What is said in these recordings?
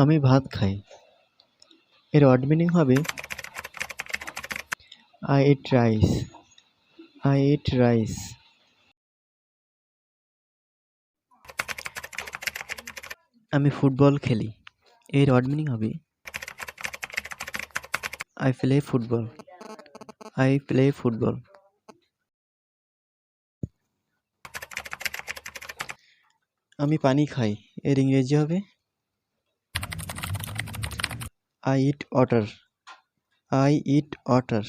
আমি ভাত খাই। এর ওয়ার্ড মিনিং হবে I eat rice. I eat rice. আমি ফুটবল খেলি। এর ওয়ার্ড মিনিং হবে I play football. I play football. আমি পানি খাই। এর ইংরেজি হবে I eat water. I eat water.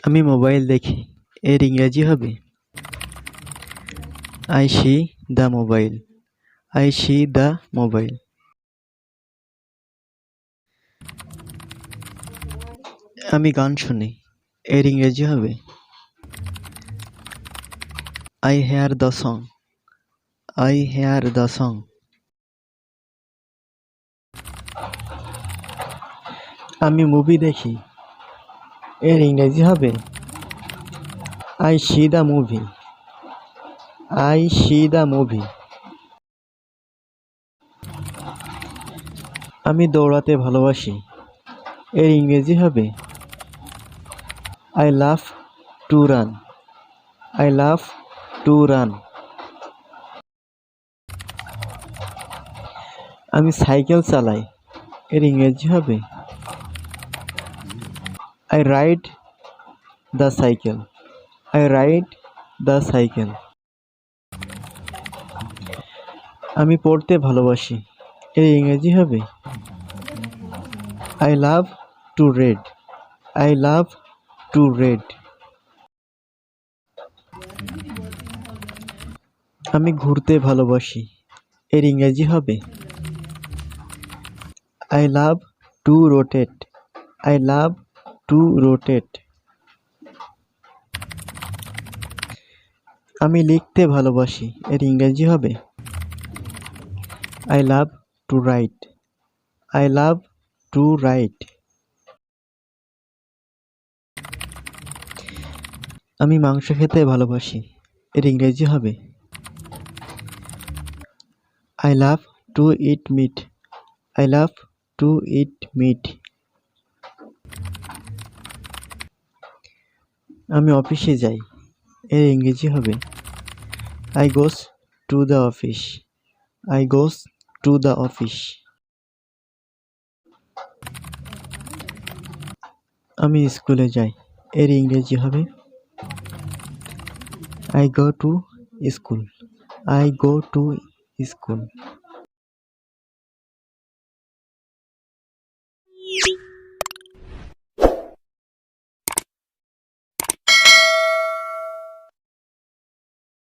আমি মোবাইল দেখি। এর ইংরেজি হবে I see the mobile. I see the mobile. আমি গান শুনি। এর ইংরেজি হবে I hear the song. I hear the song. আমি মুভি দেখি। এর ইংরেজি হবে I see the movie. I see the movie. আমি দৌড়াতে ভালোবাসি। এর ইংরেজি হবে I love to run. I love to run. আমি সাইকেল চালাই। এর ইংরেজি হবে I ride the cycle. I ride the cycle. আমি পড়তে ভালোবাসি। এর ইংরেজি হবে I love to read. I love to read. আমি ঘুরতে ভালোবাসি। এর ইংরেজি হবে I love to rotate. I love to rotate. আমি লিখতে ভালোবাসি। এর ইংরেজি হবে I love to write. I love to write. আমি মাংস খেতে ভালোবাসি। এর ইংরেজি হবে I love to eat meat. I love to eat meat. আমি অফিসে যাই। এর ইংরেজি হবে I goes to the office. I goes to the office. আমি স্কুলে যাই। এর ইংরেজি হবে I go to school. I go to school.